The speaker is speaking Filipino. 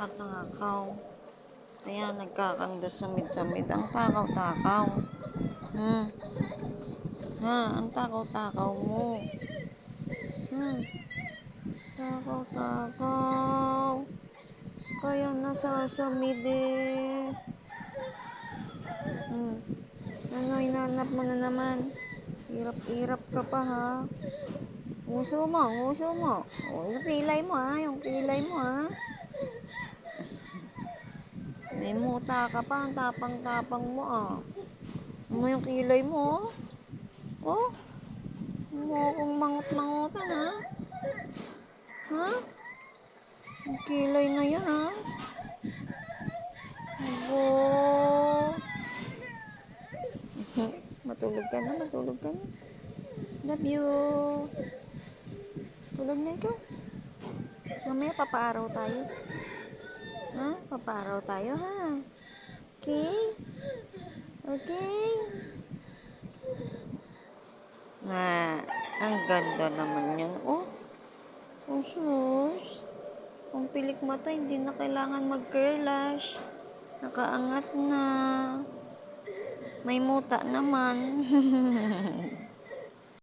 Takaw. Kaya nagkakanda samid-samid ang takaw-takaw. Hmm. Ha, ang takaw-takaw mo. Hmm. Takaw-takaw. Kaya nasasamid eh. Hmm. Ano, hinanap mo na naman? Hirap-hirap ka pa ha. Nguso mo, nguso mo. O, yung kilay mo ha, yung kilay mo ha. May muta ka pa, ang tapang-tapang mo ah. Mo yung kilay mo oh. Mo kong mangot-mangutan ha. Ha? Yung kilay na yan ha. Abo. Matulog ka na, matulog ka na. Love you. Tulog na ikaw. Mamaya papaaraw tayo. Ha? Papaaraw tayo ha. Okay? Okay? Ang ganda naman yan. Oh, sus. Ang pilik mata, hindi na kailangan mag-curl lash. Nakaangat na. May muta naman.